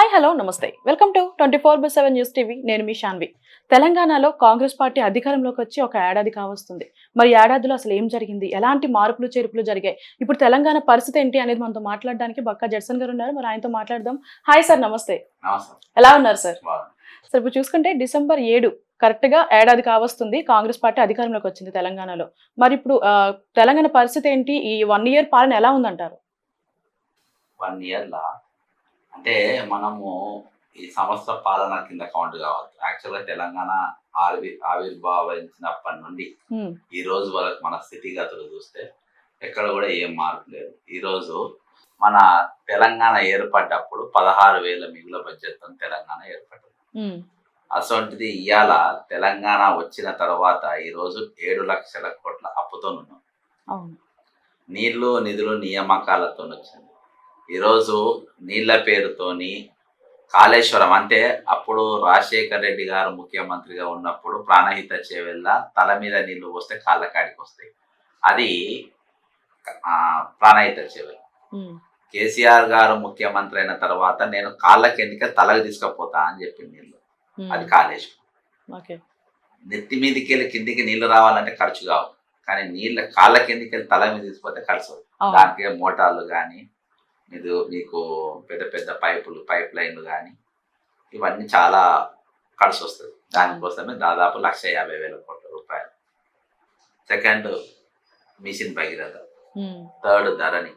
Hi hello నమస్తే welcome to 24/7 news TV. నేను మీ శాన్వి. తెలంగాణలో కాంగ్రెస్ పార్టీ అధికారంలోకి వచ్చి ఒక ఏడాది కావస్తుంది. మరి ఏడాదిలో అసలు ఏం జరిగింది, ఎలాంటి మార్పులు చేర్పులు జరిగాయి, ఇప్పుడు తెలంగాణ పరిస్థితి ఏంటి అనేది మనతో మాట్లాడడానికి బక్కా జడ్సన్ గారు ఉన్నారు. మరి ఆయనతో మాట్లాడదాం. హాయ్ సార్, నమస్తే. ఎలా ఉన్నారు సార్? సార్, ఇప్పుడు చూసుకుంటే December 7 కరెక్ట్ గా ఏడాది కావస్తుంది కాంగ్రెస్ పార్టీ అధికారంలోకి వచ్చింది తెలంగాణలో. మరి ఇప్పుడు తెలంగాణ పరిస్థితి ఏంటి, ఈ 1 year పాలన ఎలా ఉందంటారు? 1 year అంటే మనము ఈ సంవత్సర పాలన కింద కౌంట్ కావచ్చు. యాక్చువల్గా తెలంగాణ ఆవిర్భావించినప్పటి నుండి ఈ రోజు వరకు మన స్థితిగతులు చూస్తే ఎక్కడ కూడా ఏం మార్పు లేదు. ఈరోజు మన తెలంగాణ ఏర్పడ్డప్పుడు 16,000 మిగుల బడ్జెట్తో తెలంగాణ ఏర్పడింది. అసొంటిది ఇవాళ తెలంగాణ వచ్చిన తర్వాత ఈరోజు 7 లక్షల కోట్ల అప్పుతో ఉన్నాం. నీళ్లు నిధులు నియామకాలతో వచ్చింది. ఈరోజు నీళ్ల పేరుతోని కాళేశ్వరం అంటే అప్పుడు రాజశేఖర్ రెడ్డి గారు ముఖ్యమంత్రిగా ఉన్నప్పుడు ప్రాణహిత చేవెళ్ళ తల మీద నీళ్లు పోస్తే కాళ్ళ కాడికి వస్తాయి. అది ప్రాణహిత చేవెళ్ళ. కేసీఆర్ గారు ముఖ్యమంత్రి అయిన తర్వాత నేను కాళ్ళకి ఎన్నిక తలకు తీసుకుపోతా అని చెప్పింది నీళ్ళు. అది కాళేశ్వరం. నెత్తి మీదకి వెళ్ళి కిందికి నీళ్లు రావాలంటే ఖర్చు కావు, కానీ నీళ్ళ కాళ్ళ కిందికి వెళ్ళి తల మీద తీసుకుపోతే ఖర్చు. దానికి మోటార్లు కానీ మీకు పెద్ద పెద్ద పైప్ లైన్లు కానీ ఇవన్నీ చాలా ఖర్చు వస్తుంది. దానికోసమే దాదాపు 150,000 కోట్ల రూపాయలు. Second mission Bhagiratha. Third Dharani.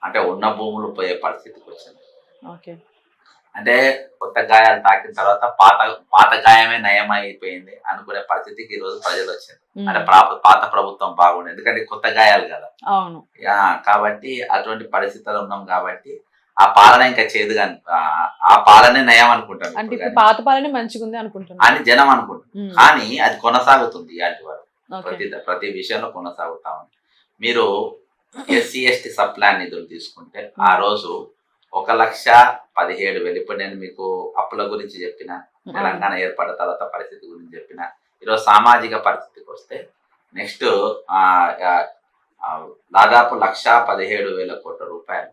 అంటే ఉన్న భూములు పోయే పరిస్థితికి వచ్చింది. అంటే కొత్త గాయాలు తాకిన తర్వాత పాత గాయమే నయం అయిపోయింది అనుకునే పరిస్థితికి ఈ రోజు ప్రజలు వచ్చింది. అంటే పాత ప్రభుత్వం బాగుంది, ఎందుకంటే కొత్త గాయాలు కదా. కాబట్టి అటువంటి పరిస్థితులు ఉన్నాం. కాబట్టి ఆ పాలన ఇంకా చేదుగా ఆ పాలనే నయం అనుకుంటాను, పాత పాలనే మంచిగా ఉంది అనుకుంటున్నాను అని జనం అనుకుంటారు. కానీ అది కొనసాగుతుంది ఇలాంటి వారు ప్రతి విషయంలో కొనసాగుతా ఉంది. మీరు SC ST సప్లాన్ నిధులు తీసుకుంటే ఆ రోజు 1,17,000. ఇప్పుడు నేను మీకు అప్పుల గురించి చెప్పిన, తెలంగాణ ఏర్పడిన తర్వాత పరిస్థితి గురించి చెప్పిన. ఈరోజు సామాజిక పరిస్థితికి వస్తే నెక్స్ట్ దాదాపు 1,17,000 కోట్ల రూపాయలు.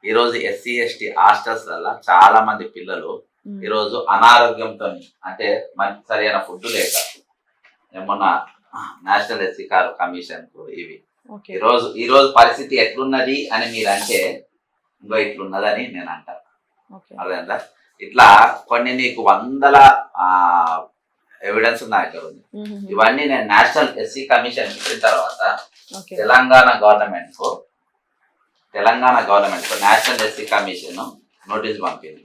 ఈరోజు SC ST హాస్టల్స్ వల్ల చాలా మంది పిల్లలు ఈరోజు అనారోగ్యంతో, అంటే మంచి సరైన ఫుడ్ లేక, ఏమన్నా నేషనల్ SC కమిషన్ ఇవి ఈరోజు పరిస్థితి ఎట్లున్నది అని మీరు అంటే ఇంకో ఇట్లున్నదని నేను అంటాను. అదేందా ఇట్లా కొన్ని నీకు వందల ఎవిడెన్స్ నా దగ్గర ఉంది. ఇవన్నీ నేను నేషనల్ SC కమిషన్ ఇచ్చిన తర్వాత తెలంగాణ గవర్నమెంట్ కు నేషనల్ SC కమిషన్ నోటీస్ పంపింది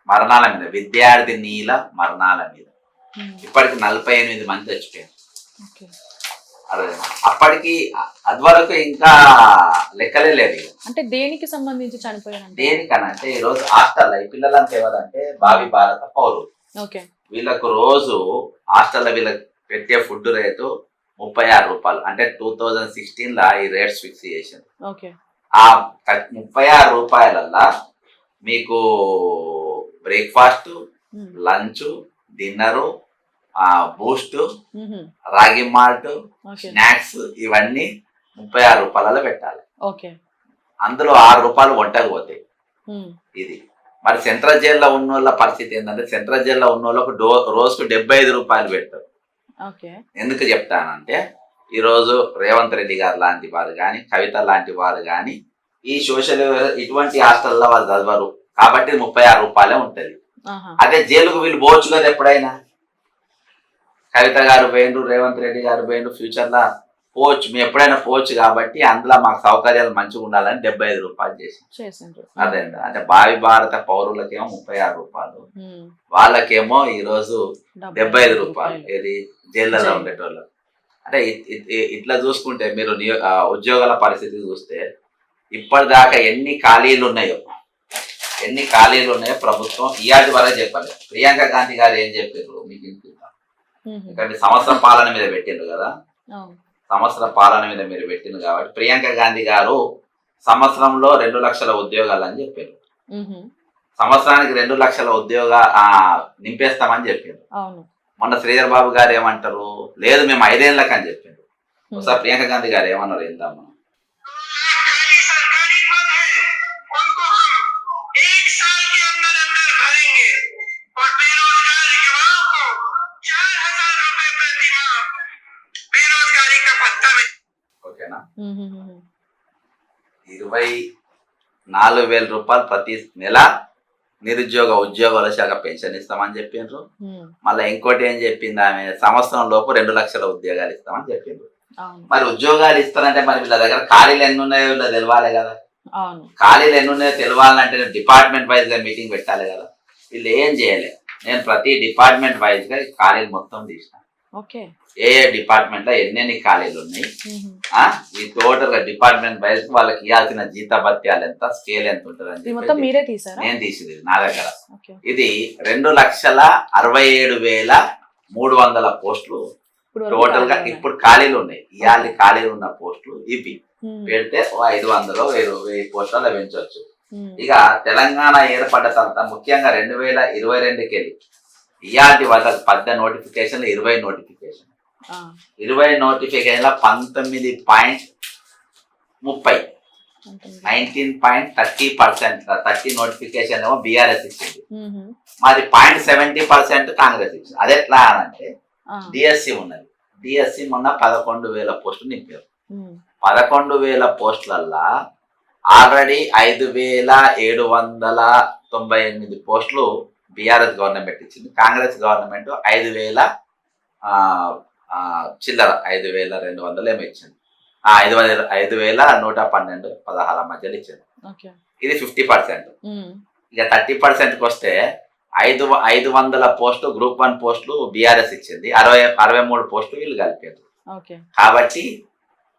మరణాల మీద, విద్యార్థినీల మరణాల మీద. ఇప్పటికి 48 మంది చచ్చిపోయారు. అప్పటికి అది వరకు ఇంకా లెక్కలే లేదు. అంటే దేనికి సంబంధించి చనిపోయారు? దేనికన్నా అంటే ఈ రోజు హాస్టల్ ఈ పిల్లలంతా ఎవరంటే భావి భారత పౌరులు. వీళ్ళకు రోజు హాస్టల్లో వీళ్ళకి పెట్టే ఫుడ్ రేటు 36 రూపాయలు. అంటే 2016 ఈ రేట్స్ ఫిక్స్ చేసింది. ఆ 36 రూపాయలల్లా మీకు బ్రేక్ఫాస్ట్, లంచ్, డిన్నరు, బూస్ట్, రాగి మాల్ట్, స్నాక్స్ ఇవన్నీ 36 రూపాయలలో పెట్టాలి. అందులో 6 రూపాయలు వంటకు పోతాయి. ఇది మరి సెంట్రల్ జైల్లో ఉన్న వాళ్ళ పరిస్థితి ఏంటంటే, సెంట్రల్ జైల్లో ఉన్న వాళ్ళకు రోజుకు 75 రూపాయలు పెడతారు. ఎందుకు చెప్తానంటే ఈరోజు రేవంత్ రెడ్డి గారు లాంటి వారు కానీ, కవిత లాంటి వారు కానీ ఈ సోషల్ ఇటువంటి హాస్టల్లో వాళ్ళు చదవరు కాబట్టి 36 రూపాయలే ఉంటది. అదే జైలుకు వీళ్ళు పోవచ్చు కదా. ఎప్పుడైనా కవిత గారు పోయిండ్రు, రేవంత్ రెడ్డి గారు పోయిండ్రు, ఫ్యూచర్ లా పోవచ్చు, మేము ఎప్పుడైనా పోవచ్చు. కాబట్టి అందులో మాకు సౌకర్యాలు మంచిగా ఉండాలని 75 రూపాయలు చేసిండ్రు. అదే అంటే భావి భారత పౌరులకేమో 36 రూపాయలు, వాళ్ళకేమో ఈరోజు 75 రూపాయలు. ఏది జైళ్ళలో ఉండేటోళ్ళు. అంటే ఇట్లా చూసుకుంటే మీరు ఉద్యోగాల పరిస్థితి చూస్తే ఇప్పటిదాకా ఎన్ని ఖాళీలు ఉన్నాయో ప్రభుత్వం ఇయాది వరకు చెప్పాలి. ప్రియాంక గాంధీ గారు ఏం చెప్పారు మీకు ఎందుకంటే సంవత్సరం పాలన మీద పెట్టిండ్రు కదా. సంవత్సర పాలన మీద మీరు పెట్టింది కాబట్టి ప్రియాంక గాంధీ గారు సంవత్సరంలో 2 లక్షల ఉద్యోగాలు అని చెప్పారు. సంవత్సరానికి 2 లక్షల నింపేస్తామని చెప్పారు. మొన్న శ్రీధర్ బాబు గారు ఏమంటారు, లేదు మేము 5 ఏళ్ళకి అని చెప్పారు. ఒకసారి ప్రియాంక గాంధీ గారు ఏమన్నారు ఏంటమ్మా? ఓకేనా? ఉమ్, ఉమ్, ఉమ్, 24,000 రూపాయలు ప్రతి నెల నిరుద్యోగ ఉద్యోగాల శాఖ పెన్షన్ ఇస్తామని చెప్పిండ్రు. ఉమ్, మళ్ళీ ఇంకోటి ఏం చెప్పింది ఆమె, సంవత్సరం లోపు 2 లక్షల ఉద్యోగాలు ఇస్తామని చెప్పిండ్రు. అవును మరి ఉద్యోగాలు ఇస్తారంటే మరి వీళ్ళ దగ్గర ఖాళీలు ఎన్ని ఉన్నాయో వీళ్ళ తెలవాలి కదా. అవును ఖాళీలు ఎన్ని ఉన్నాయో తెలవాలంటే డిపార్ట్మెంట్ వైజ్ గా మీటింగ్ పెట్టాలి కదా. వీళ్ళు ఏం చేయలేదు. నేను ప్రతి డిపార్ట్మెంట్ వైజ్ గా ఖాళీలు మొత్తం తీసిన, ఓకే ఏ డిపార్ట్మెంట్ లో ఎన్ని ఖాళీలు ఉన్నాయి, ఉమ్, ఈ టోటల్ గా డిపార్ట్మెంట్ వైజ్ వాళ్ళకి ఇవ్వాల్సిన జీతభత్యాలు ఎంత, స్కేల్ ఎంత ఉంటుంది అని ఇది మొత్తం చెప్పి మీరే తీసారా? నేను తీసింది నా దగ్గర. ఓకే ఇది 2,67,300 పోస్టులు ఇప్పుడు టోటల్ గా ఇప్పుడు ఖాళీలు ఉన్నాయి. ఇవాళ ఖాళీలు ఉన్న పోస్టులు ఇవి పెడితే 500 1000 పోస్టులు పెంచవచ్చు. ఇక తెలంగాణ ఏర్పడ్డ తర్వాత ముఖ్యంగా 2022కి వెళ్ళి ఇయాటి వాళ్ళకి 10 నోటిఫికేషన్లు 20 నోటిఫికేషన్ 20 నోటిఫికేషన్ల 19.30 19.30% 30 నోటిఫికేషన్ ఏమో బీఆర్ఎస్ ఇచ్చింది, మాది 0.70% కాంగ్రెస్ ఇచ్చింది. అది ఎట్లా అంటే డిఎస్సి ఉన్నది, డిఎస్సి మొన్న 11,000 పోస్టులు నింపారు. 11,000 పోస్టులల్లా ఆల్రెడీ 5,798 పోస్టులు బీఆర్ఎస్ గవర్నమెంట్ ఇచ్చింది. కాంగ్రెస్ గవర్నమెంట్ 5,000 చిల్లర 5,200 ఏమో ఇచ్చింది. 5,112 16 మధ్యలో ఇచ్చింది. ఇది 50%. ఇక 30%కి వస్తే 500 పోస్టులు గ్రూప్ 1 పోస్టులు బీఆర్ఎస్ ఇచ్చింది, 63 పోస్టులు వీళ్ళు కలిపారు. కాబట్టి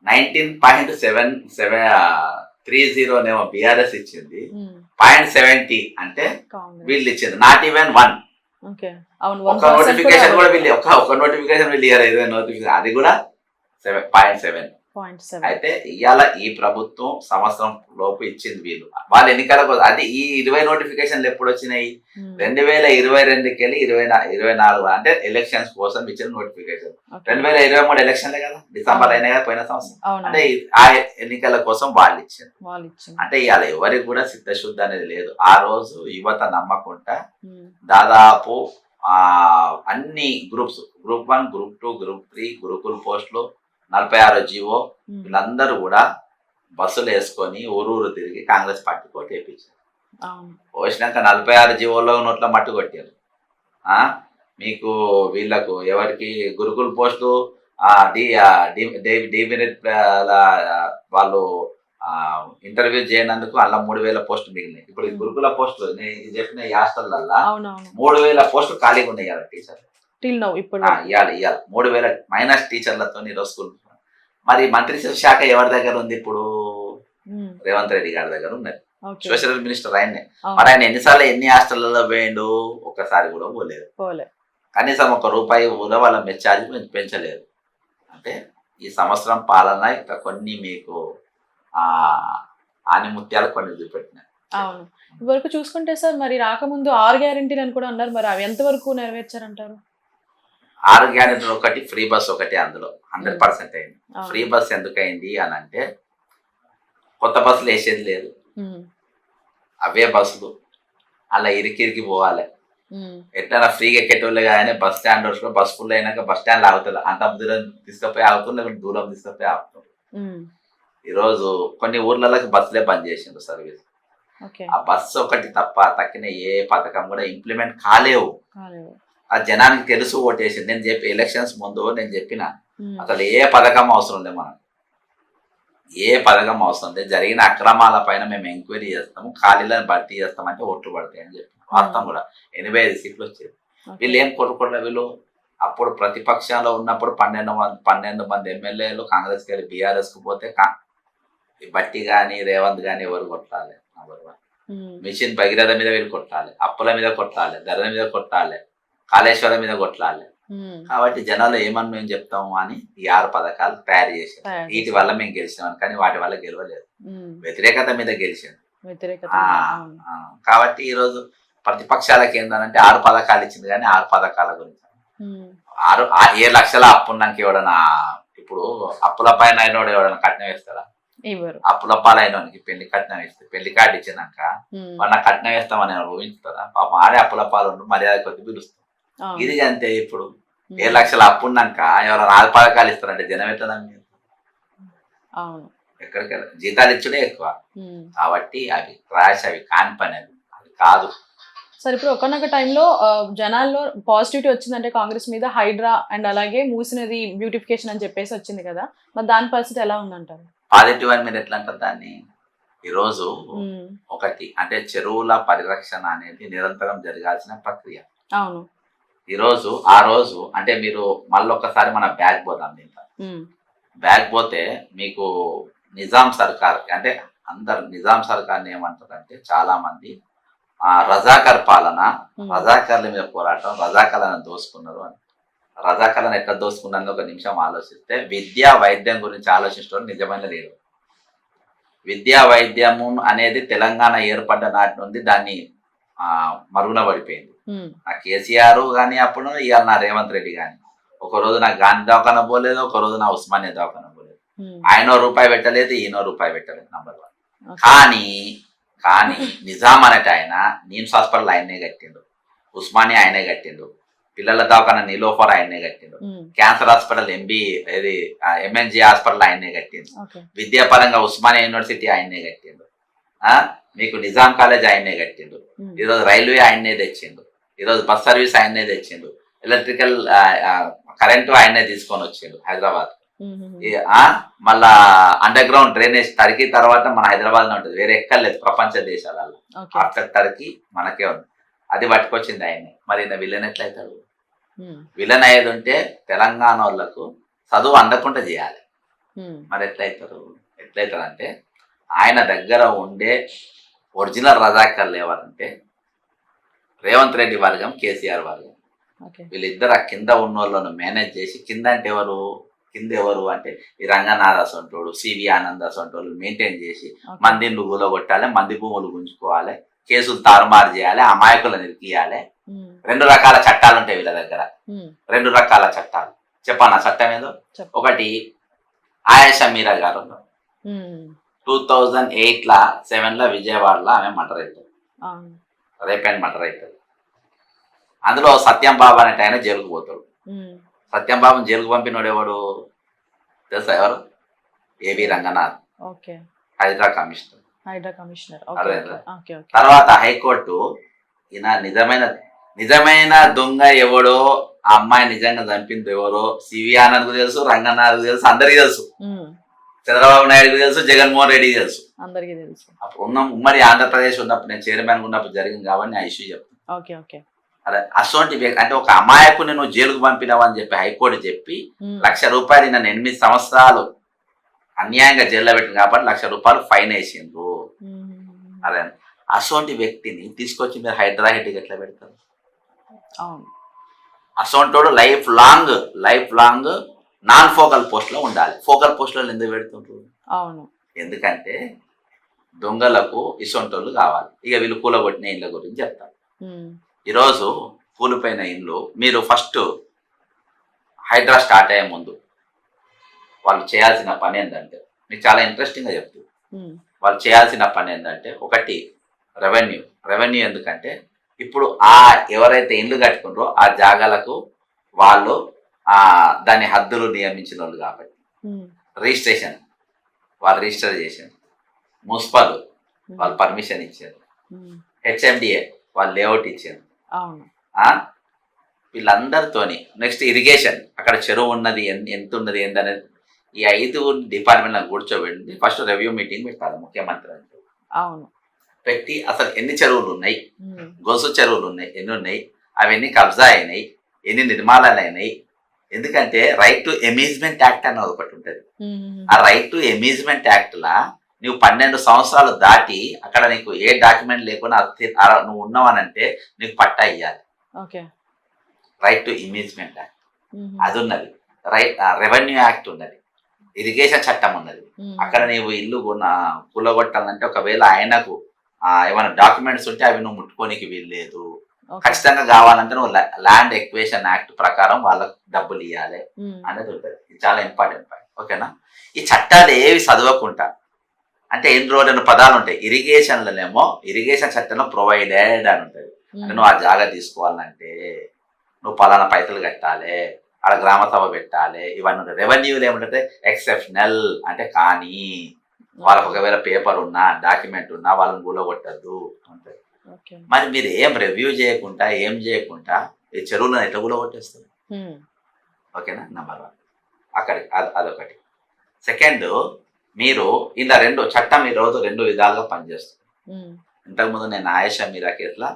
19.30 ఏమో బీఆర్ఎస్ ఇచ్చింది, 0.70 అంటే వీళ్ళు ఇచ్చింది. నాట్ ఈవెన్ 1 ఒక నోటిఫికేషన్ కూడా వీళ్ళు ఒక నోటిఫికేషన్ వీళ్ళు ఇయ్యారు, 20 నోటిఫికేషన్ అది కూడా 0.7. అయితే ఇవాళ ఈ ప్రభుత్వం సంవత్సరం లోపు ఇచ్చింది, వీళ్ళు వాళ్ళ ఎన్నికలకు. అది ఈ 20 నోటిఫికేషన్లు ఎప్పుడు వచ్చినాయి? 2022కి వెళ్ళి 24 అంటే ఎలక్షన్స్ కోసం ఇచ్చిన నోటిఫికేషన్. 2023 ఎలక్షన్లే కదా, డిసెంబర్ అయినా కదా పోయిన సంవత్సరం. అంటే ఆ ఎన్నికల కోసం వాళ్ళు ఇచ్చారు. అంటే ఇవాళ ఎవరికి కూడా సిద్ధశుద్ధి అనేది లేదు. ఆ రోజు యువత నమ్మకుండా దాదాపు అన్ని groups, group 1 group 2 group 3 Gurukul పోస్టులు 46 జీవో వీళ్ళందరూ కూడా బస్సులు వేసుకొని ఊరూరు తిరిగి కాంగ్రెస్ పార్టీ కోటి వేయించారు. పోసినాక 46 జీవోలో నోట్ల మట్టు కొట్టారు. మీకు వీళ్ళకు ఎవరికి గురుకుల పోస్టు డిమినిట్ వాళ్ళు ఇంటర్వ్యూ చేయనందుకు అలా 3,000 పోస్టులు మిగిలినాయి. ఇప్పుడు ఈ గురుకుల పోస్టులు నేను చెప్పిన ఈ హాస్టల్లల్లా 3,000 పోస్టులు ఖాళీగా ఉన్నాయి ఇవాళ టీచర్. ఇవాళ 3,000 మైనస్ టీచర్లతో ఈరోజు స్కూల్. మరి మంత్రిత్వ శాఖ ఎవరి దగ్గర ఉంది ఇప్పుడు? రేవంత్ రెడ్డి గారి దగ్గర ఉన్నది. సోషల్ మినిస్టర్ ఆయన్నే. మరి ఆయన ఎన్నిసార్లు ఎన్ని హాస్టళ్లలో పోయిండు? ఒక్కసారి కూడా పోలేదు. కనీసం ₹1 కూడా వాళ్ళ మెచ్చార్జ్ పెంచలేదు. అంటే ఈ సంవత్సరం పాలన ఇంకా కొన్ని మీకు ఆనిముత్యాలు కొన్ని చూపెట్టినాయి. అవును, ఇవరకు చూసుకుంటే సార్ మరి రాకముందు 6 గ్యారెంటీలు అని కూడా అన్నారు, మరి అవి ఎంతవరకు నెరవేర్చారంటారు? 6 గ్యారెంటీలు ఒకటి, ఫ్రీ బస్ ఒకటి, అందులో 100% అయింది. ఫ్రీ బస్ ఎందుకు అయింది అని అంటే కొత్త బస్సులు వేసేది లేదు, అవే బస్సులు అలా ఇరికి పోవాలి. ఎట్లా ఫ్రీగా ఎక్కేటోళ్ళే కానీ బస్ స్టాండ్ బస్ ఫుల్ అయినాక బస్ స్టాండ్ ఆగుతుంది, అంత దూరం తీసుకుపోయి ఆగుతుంది, లేకుంటే దూరం తీసుకుపోయి ఆగుతుంది. ఈరోజు కొన్ని ఊర్లలోకి బస్సులే బంద్ చేసిండ్రు సర్వీస్. ఆ బస్సు ఒకటి తప్ప తక్కిన ఏ పథకం కూడా ఇంప్లిమెంట్ కాలేవు. ఆ జనానికి తెలుసు ఓటేసింది. నేను చెప్పి ఎలక్షన్స్ ముందు నేను చెప్పిన అసలు ఏ పథకం అవసరం లేదు, మనకు ఏ పథకం అవసరం లేదు, జరిగిన అక్రమాల పైన మేము ఎంక్వైరీ చేస్తాము, ఖాళీలను భర్తీ చేస్తామంటే ఓట్లు పడతాయి అని చెప్పి వాస్తవం కూడా 85 సీట్లు వచ్చేది. వీళ్ళు ఏం కొట్టుకోవడం, వీళ్ళు అప్పుడు ప్రతిపక్షంలో ఉన్నప్పుడు 12 మంది ఎమ్మెల్యేలు కాంగ్రెస్కి వెళ్ళి బీఆర్ఎస్కి పోతే బట్టి కానీ రేవంత్ కానీ ఎవరు కొట్టాలి? మిషన్ భగీరథ మీద వీళ్ళు కొట్టాలి, అప్పుల మీద కొట్టాలి, ధరల మీద కొట్టాలి, కాళేశ్వరం మీద కొట్టాలి. కాబట్టి జనాలు ఏమని మేము చెప్తాము అని ఈ 6 పథకాలు తయారు చేశారు. వీటి వల్ల మేము గెలిచినాం, కానీ వాటి వల్ల గెలవలేదు, వ్యతిరేకత మీద గెలిచాను. కాబట్టి ఈరోజు ప్రతిపక్షాలకు ఏంటంటే 6 పథకాలు ఇచ్చింది, కానీ 6 పథకాల గురించి 7 లక్షల అప్పున్నాక ఎవడన్నా ఇప్పుడు అప్పుల పైన అయినోడు ఎవడన్నా కట్నం వేస్తారా? అప్పుల పాలైనోనికి పెళ్లి కట్నం వేస్తే పెళ్లి కార్డు ఇచ్చినాక వాడిన కట్నం వేస్తామని ఊహించుతారా? పాపం ఆడే అప్పుల పాలు మర్యాద కొద్ది పిలుస్తాం. ఇది అంతే. ఇప్పుడు 7 లక్షల అప్పున్నాక ఎవరైనా 4 పథకాలు ఇస్తారంటే జనం ఎట్లా? అవును. ఎక్కడికైనా జీతాలు ఇచ్చుడే ఎక్కువ. కాబట్టి అవి క్రాష్, అవి కాని పని, అది కాదు. సరే ఇప్పుడు ఒకానొక టైంలో జనాల్లో పాజిటివిటీ వచ్చిందంటే కాంగ్రెస్ మీద హైడ్రా అండ్ అలాగే మూసినది బ్యూటిఫికేషన్ అని చెప్పేసి వచ్చింది కదా! మరి దాని పరిస్థితి ఎలా ఉందంటారు? పాజిటివ్ అని మీరు ఎట్లా అంటారు దాన్ని? ఈరోజు ఒకటి అంటే చెరువుల పరిరక్షణ అనేది నిరంతరం జరగాల్సిన ప్రక్రియ. అవును. ఈరోజు ఆ రోజు అంటే మీరు మళ్ళొక్కసారి మన బ్యాక్ పోదాం దీంట్లో. బ్యాక్ పోతే మీకు నిజాం సర్కార్ అంటే అందరు నిజాం సర్కార్ని ఏమంటారంటే చాలా మంది రజాకర్ పాలన, రజాకర్ల మీద పోరాటం, రజాకర్లను దోసుకున్నారు అని. రజాకర్లను ఎట్లా దోసుకున్నారని ఒక నిమిషం ఆలోచిస్తే విద్యా వైద్యం గురించి ఆలోచించడం నిజమైన లేదు. విద్యా వైద్యము అనేది తెలంగాణ ఏర్పడ్డ నాటి నుండి దాన్ని మరుగున పడిపోయింది. నా కేసీఆర్ కానీ అప్పుడు ఇవాళ నా రేవంత్ రెడ్డి కానీ ఒక రోజు నా గాంధీ దవాఖాన పోలేదు, ఒక రోజు నా ఉస్మానియా దవాఖాన పోలేదు. ఆయన రూపాయి పెట్టలేదు, ఈయనో రూపాయి పెట్టలేదు. నంబర్ 1. కానీ నిజాం అనేట ఆయన నీమ్స్ హాస్పిటల్ ఆయనే కట్టిండు, ఉస్మానియా ఆయనే కట్టిండు, పిల్లల దవాఖాన నీలోఫర్ ఆయనే కట్టిండు, క్యాన్సర్ హాస్పిటల్ ఎంఎన్జి హాస్పిటల్ ఆయనే కట్టిండు, విద్యాపరంగా ఉస్మానియా యూనివర్సిటీ ఆయనే కట్టిండు, మీకు నిజాం కాలేజ్ ఆయనే కట్టిండు, ఈరోజు రైల్వే ఆయనే తెచ్చిండు, ఈరోజు బస్ సర్వీస్ ఆయనే తెచ్చిండు, ఎలక్ట్రికల్ కరెంటు ఆయనే తీసుకొని వచ్చిండు హైదరాబాద్. మళ్ళా అండర్ గ్రౌండ్ డ్రైనేజ్ టర్కీ తర్వాత మన హైదరాబాద్ లో ఉంటుంది, వేరే ఎక్కర్లేదు ప్రపంచ దేశాలలో. ఆఫ్టర్ టర్కీ మనకే ఉంది, అది పట్టుకొచ్చింది ఆయన్ని. మరి విలన్ ఎట్లయితాడు? విలన్ అయ్యేది ఉంటే తెలంగాణ వాళ్ళకు చదువు అందకుండా చేయాలి. మరి ఎట్లయితారంటే ఆయన దగ్గర ఉండే ఒరిజినల్ రజాకర్లు ఎవరంటే రేవంత్ రెడ్డి వర్గం, కేసీఆర్ వర్గం. వీళ్ళిద్దరు ఆ కింద ఉన్న వాళ్ళను మేనేజ్ చేసి, కింద అంటే ఈ రంగనాథ్ అసంటోడు, సివి ఆనంద్ అసంటోళ్ళు మెయింటైన్ చేసి మందిని కూలగొట్టాలి, మంది భూములు గుంజుకోవాలి, కేసులు తారుమారు చేయాలి, అమాయకులను ఇరికియాలి. 2 రకాల చట్టాలు ఉంటాయి వీళ్ళ దగ్గర. 2 రకాల చట్టాలు చెప్పాను. చట్టం ఏదో ఒకటి, ఆయేషా మీరా గారు 2008-7 విజయవాడలో ఆమె మర్డర్ అవుతుంది, రేప్ అండ్ మర్డర్ అవుతుంది. అందులో సత్యం బాబు అనేట ఆయన జైలుకు పోతాడు. సత్యం బాబుని జైలుకు పంపినోడు ఎవడు తెలుసా? ఎవరు? ఏవి రంగనాథ్, హైడ్రా కమిషనర్. తర్వాత హైకోర్టు ఈయన నిజమైన దొంగ ఎవడో, ఆ అమ్మాయి నిజంగా చంపింది ఎవరో సివి ఆనంద్ కు తెలుసు, రంగనాథ్ తెలుసు, అందరికీ తెలుసు, చంద్రబాబు నాయుడుకి తెలుసు, జగన్మోహన్ రెడ్డికి తెలుసు, అందరికీ తెలుసు. అప్పుడు ఉమ్మడి ఆంధ్రప్రదేశ్ ఉన్నప్పుడు నేను చైర్మన్ ఉన్నప్పుడు జరిగింది కాబట్టి ఆ ఇష్యూ చెప్తాను. అదే అసోంటి అంటే ఒక అమాయకుని నువ్వు జైలుకు పంపినావు అని చెప్పి హైకోర్టు చెప్పి ₹1,00,000 నన్ను 8 సంవత్సరాలు అన్యాయంగా జైల్లో పెట్టింది కాబట్టి ₹1,00,000 ఫైన్ వేసిండ్రు. అదే అసోంటి వ్యక్తిని తీసుకొచ్చి మీరు హైడ్రా హెడ్కి ఎట్లా పెడతారు? అసోంటోడు life long non focal post లో ఉండాలి. ఫోకల్ పోస్ట్ లో ఎందుకు పెడుతుంటారు? ఎందుకంటే దొంగలకు ఇసొంటోళ్ళు కావాలి. ఇక వీళ్ళు కూలగొట్టిన ఇళ్ళ గురించి చెప్తారు. ఈరోజు కూలిపోయిన ఇండ్లు, మీరు ఫస్ట్ హైడ్రా స్టార్ట్ అయ్యే ముందు వాళ్ళు చేయాల్సిన పని ఏంటంటే, మీకు చాలా ఇంట్రెస్టింగ్గా చెప్తుంది. వాళ్ళు చేయాల్సిన పని ఏంటంటే, ఒకటి రెవెన్యూ. ఎందుకంటే ఇప్పుడు ఎవరైతే ఇండ్లు కట్టుకుంటారో ఆ జాగాలకు వాళ్ళు దాని హద్దులు నియమించిన వాళ్ళు కాబట్టి రిజిస్ట్రేషన్ వాళ్ళు రిజిస్టర్ చేశారు, మున్సిపల్ వాళ్ళు పర్మిషన్ ఇచ్చారు, హెచ్ఎండిఏ వాళ్ళు లేఅవుట్ ఇచ్చారు. వీళ్ళందరితోని నెక్స్ట్ ఇరిగేషన్, అక్కడ చెరువు ఉన్నది ఎంత ఉన్నది ఏంటనేది ఈ 5 డిపార్ట్మెంట్లను కూర్చోబెట్టి ఫస్ట్ రివ్యూ మీటింగ్ పెట్టాలి ముఖ్యమంత్రి అంటే. పెట్టి అసలు ఎన్ని చెరువులు ఉన్నాయి, గొలుసు చెరువులు ఉన్నాయి, ఎన్ని ఉన్నాయి, అవన్నీ కబ్జా అయినాయి, ఎన్ని నిర్మాణాలు అయినాయి. ఎందుకంటే రైట్ టు ఎమేజ్మెంట్ యాక్ట్ అనేది ఒకటి ఉంటుంది. ఆ రైట్ టు ఎమేజ్మెంట్ యాక్ట్ లా నువ్వు 12 సంవత్సరాలు దాటి అక్కడ నీకు ఏ డాక్యుమెంట్ లేకుండా నువ్వు ఉన్నావనంటే నీకు పట్టా ఇవ్వాలి. రైట్ టు ఇమేజ్మెంట్ యాక్ట్ అది ఉన్నది. రెవెన్యూ యాక్ట్ ఉన్నది, ఇరిగేషన్ చట్టం ఉన్నది. అక్కడ నీవు ఇల్లు కూలగొట్టాలంటే ఒకవేళ ఆయనకు ఏమైనా డాక్యుమెంట్స్ ఉంటే అవి నువ్వు ముట్టుకోనికి వీల్లేదు. ఖచ్చితంగా కావాలంటే నువ్వు ల్యాండ్ ఎక్వేషన్ యాక్ట్ ప్రకారం వాళ్ళకు డబ్బులు ఇవ్వాలి అనేది ఉంటుంది. ఇది చాలా ఇంపార్టెంట్ పాయింట్. ఓకేనా? ఈ చట్టాలు ఏవి చదవకుండా అంటే ఎన్ని రోజులు పదాలు ఉంటాయి. ఇరిగేషన్లనేమో ఇరిగేషన్ చట్టంలో ప్రొవైడెడ్ అని ఉంటుంది. అంటే నువ్వు ఆ జాగా తీసుకోవాలంటే నువ్వు పలానా పైసలు కట్టాలి, ఆడ గ్రామ సభ పెట్టాలి, ఇవన్నీ ఉంటాయి. రెవెన్యూలు ఏమంటే ఎక్సెప్షనల్ అంటే కానీ వాళ్ళకి ఒకవేళ పేపర్ ఉన్నా డాక్యుమెంట్ ఉన్నా వాళ్ళని కూలగొట్టద్దు అంటారు. మరి మీరు ఏం రివ్యూ చేయకుండా ఏం చేయకుండా ఈ చెరువులను ఎట్లా కూలగొట్టేస్తారు? ఓకేనా, నెంబర్ 1 అక్కడి అదొకటి. సెకండ్, మీరు ఇలా చట్టం ఈరోజు 2 విధాలుగా పనిచేస్తుంది. ఇంతకుముందు నేను ఆయేషా మీరా కేసులో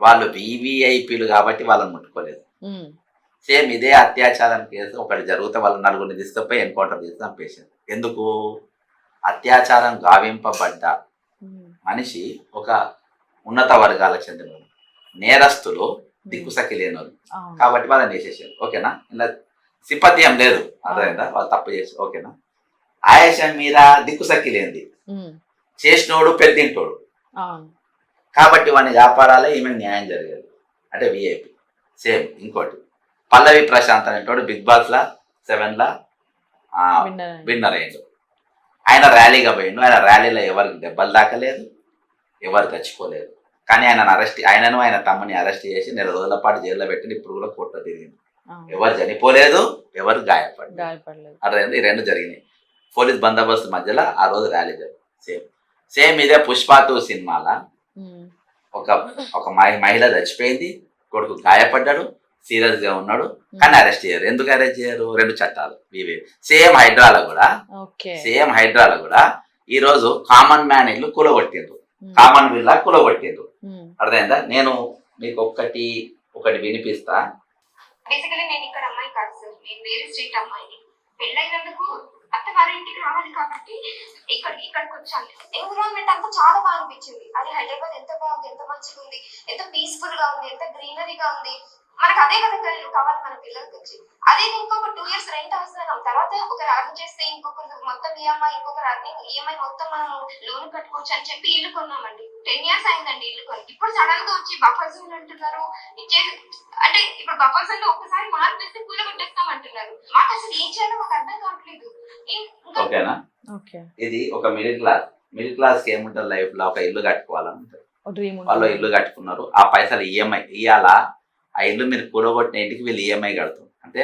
వాళ్ళు వివిఐపీలు కాబట్టి వాళ్ళని ముట్టుకోలేదు. సేమ్ ఇదే అత్యాచారం కేసు ఒకటి జరిగితే వాళ్ళు 4 తీసుకుపోయి ఎన్కౌంటర్ చేసి చంపేసింది. ఎందుకు? అత్యాచారం గావింపబడ్డ మనిషి ఒక ఉన్నత వర్గాలకు చెందిన నేరస్తులు, దిక్కుసక్కి లేనోళ్ళు కాబట్టి వాళ్ళని వేసేసారు. ఓకేనా, ఇలా సింపతి ఏం లేదు, అర్థమైందా? వాళ్ళు తప్పు చేసి. ఓకేనా, ఆయేషా మీద దిక్కుసక్కి లేనిది, చేసినోడు పెద్దింటోడు కాబట్టి వాడిని కాపాడాలి, ఈమె న్యాయం జరిగేది అంటే విఐపి. సేమ్ ఇంకోటి పల్లవి ప్రశాంత్ అనేటోడు బిగ్ బాస్ 7 విన్నర్ అయ్యిండు. ఆయన ర్యాలీగా పోయిండు. ఆయన ర్యాలీలో ఎవరికి దెబ్బలు దాకలేదు, ఎవరు చచ్చిపోలేదు. కానీ ఆయనను ఆయన తమ్ముని అరెస్ట్ చేసి 4 రోజుల పాటు జైల్లో పెట్టి ఇప్పుడు కూడా కోర్టులో తిరిగింది. ఎవరు చనిపోలేదు, ఎవరు గాయపడలేదు. అదే ఈ 2 జరిగినాయి. పోలీస్ బందోబస్తు మధ్యలో ఆ రోజు ర్యాలీ జరిగింది. సేమ్ ఇదే పుష్ప 2 సినిమాలో ఒక మహిళ చచ్చిపోయింది, కొడుకు గాయపడ్డాడు, సీరియస్ గా ఉన్నాడు, కానీ అరెస్ట్ చేయరు. ఎందుకు అరెస్ట్ చేయరు? 2 చట్టాలు ఇవి. సేమ్ హైడ్రాలో కూడా ఈ రోజు కామన్ మ్యాన్ ఇల్లు కూలగొట్టిండ్రు, కామన్ విల్లా కూలగొట్టిండ్రు. అర్థమైందా? నేను మీకు ఒకటి వినిపిస్తా. బేసికలీ నేను ఇక్కడ అమ్మాయి కాదు సార్, నేను వేరే స్టేట్ అమ్మాయిని. పెళ్ళైనందుకు అత్తవారింటికి రావాలి కాబట్టి ఇక్కడికి వచ్చాను. ఎన్విరాన్మెంట్ అంతా చాలా బాగా అనిపించింది. అది హైదరాబాద్ ఎంత బాగుంది, ఎంత మంచిగా ఉంది, ఎంత పీస్ఫుల్ గా ఉంది, ఎంత గ్రీనరీగా ఉంది. మనకు అదే కదా కావాలి మన పిల్లలకి వచ్చి. అదే ఇంకొక 2 years రెంట్ అవసరం, తర్వాత ఒకరు అర్న్ చేస్తే ఇంకొకరు మొత్తం ఈఎంఐ, ఇంకొకరు అర్నింగ్ ఈఎంఐ మొత్తం మనం లోన్ కట్టుకోవచ్చు అని చెప్పి ఇల్లు కొన్నామండి. 10 years అయిందండి ఇల్లు కొని. ఇప్పుడు సడన్ గా వచ్చి బఫర్ జోన్ అంటున్నారు. అంటే ఇప్పుడు బఫర్ జోన్ లో ఒక్కసారి మార్పు వేస్తే కూల కొట్టేస్తాం అంటున్నారు. మాకు అసలు ఏం చేయాలో మాకు అర్థం కావట్లేదు. ఓకేనా, ఇది ఒక మిడిల్ క్లాస్ కి ఏముంటుంది లైఫ్ లో, ఒక ఇల్లు కట్టుకోవాలంటారు. వాళ్ళు ఇల్లు కట్టుకున్నారు, ఆ పైసలు ఈఎంఐ ఇయ్యాలా, ఆ ఇల్లు మీరు కూలగొట్టిన ఇంటికి వీళ్ళు ఈఎంఐ కడుతుంది. అంటే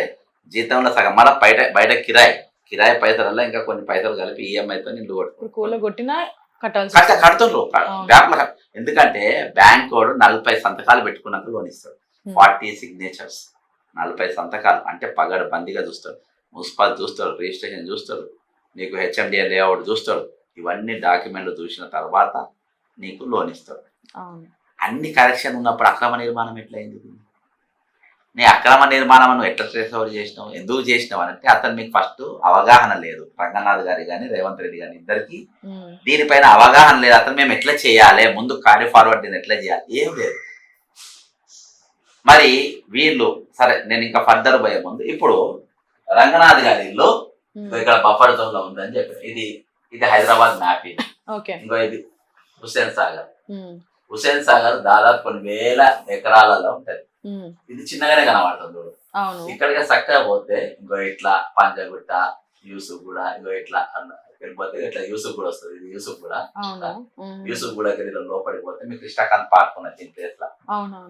జీతంలో సగం మళ్ళీ బయట కిరాయి పైసలలో ఇంకా కొన్ని పైసలు కలిపి ఈఎంఐతో ఇల్లు కడుతుండ్రు బ్యాంకులో. ఎందుకంటే బ్యాంక్ వాడు 40 సంతకాలు పెట్టుకున్నాక లోన్ ఇస్తాడు. 40 సిగ్నేచర్స్, 40 సంతకాలు అంటే పగడ బందీగా చూస్తాడు. మున్సిపల్ చూస్తాడు, రిజిస్ట్రేషన్ చూస్తాడు, నీకు హెచ్ఎండిఏ లేఅవుట్ చూస్తాడు. ఇవన్నీ డాక్యుమెంట్లు చూసిన తర్వాత నీకు లోన్ ఇస్తాడు. అన్ని కరెక్షన్ ఉన్నప్పుడు అక్రమ నిర్మాణం ఎట్లయింది? నీ అక్రమ నిర్మాణం నువ్వు ఎట్లా ట్రేస్ ఓవర్ చేసినావు, ఎందుకు చేసినావు అంటే అతను మీకు ఫస్ట్ అవగాహన లేదు. రంగనాథ్ గారి కానీ రేవంత్ రెడ్డి గారి ఇద్దరికి దీనిపైన అవగాహన లేదు. అతను మేము ఎట్లా చేయాలి, ముందు క్యారీ ఫార్వర్డ్ దీన్ని ఎట్లా చేయాలి, ఏం లేదు. మరి వీళ్ళు సరే, నేను ఇంకా ఫర్దర్ పోయే ముందు ఇప్పుడు రంగనాథ్ గారి ఇల్లు ఇక్కడ బఫర్ జోన్ లో ఉందని చెప్పారు. ఇది హైదరాబాద్ మ్యాప్. ఇంకో ఇది హుస్సేన్ సాగర్ దాదాపు కొన్ని వేల ఎకరాలలో ఉంటది. ఇది చిన్నగానే కనబడుతుంది. ఇక్కడికి చక్కగా పోతే ఇంకో ఇట్లా పంజగుట్ట, యూసుఫ్గూడ, ఇంకో ఇట్లా వెళ్ళిపోతే ఇట్లా యూసుఫ్గూడ వస్తుంది. ఇది యూసుఫ్గూడ లోపలికి పోతే మీకు కృష్ణకాంత్ పార్క్ ఉన్నది ఈ ప్లేస్ లో.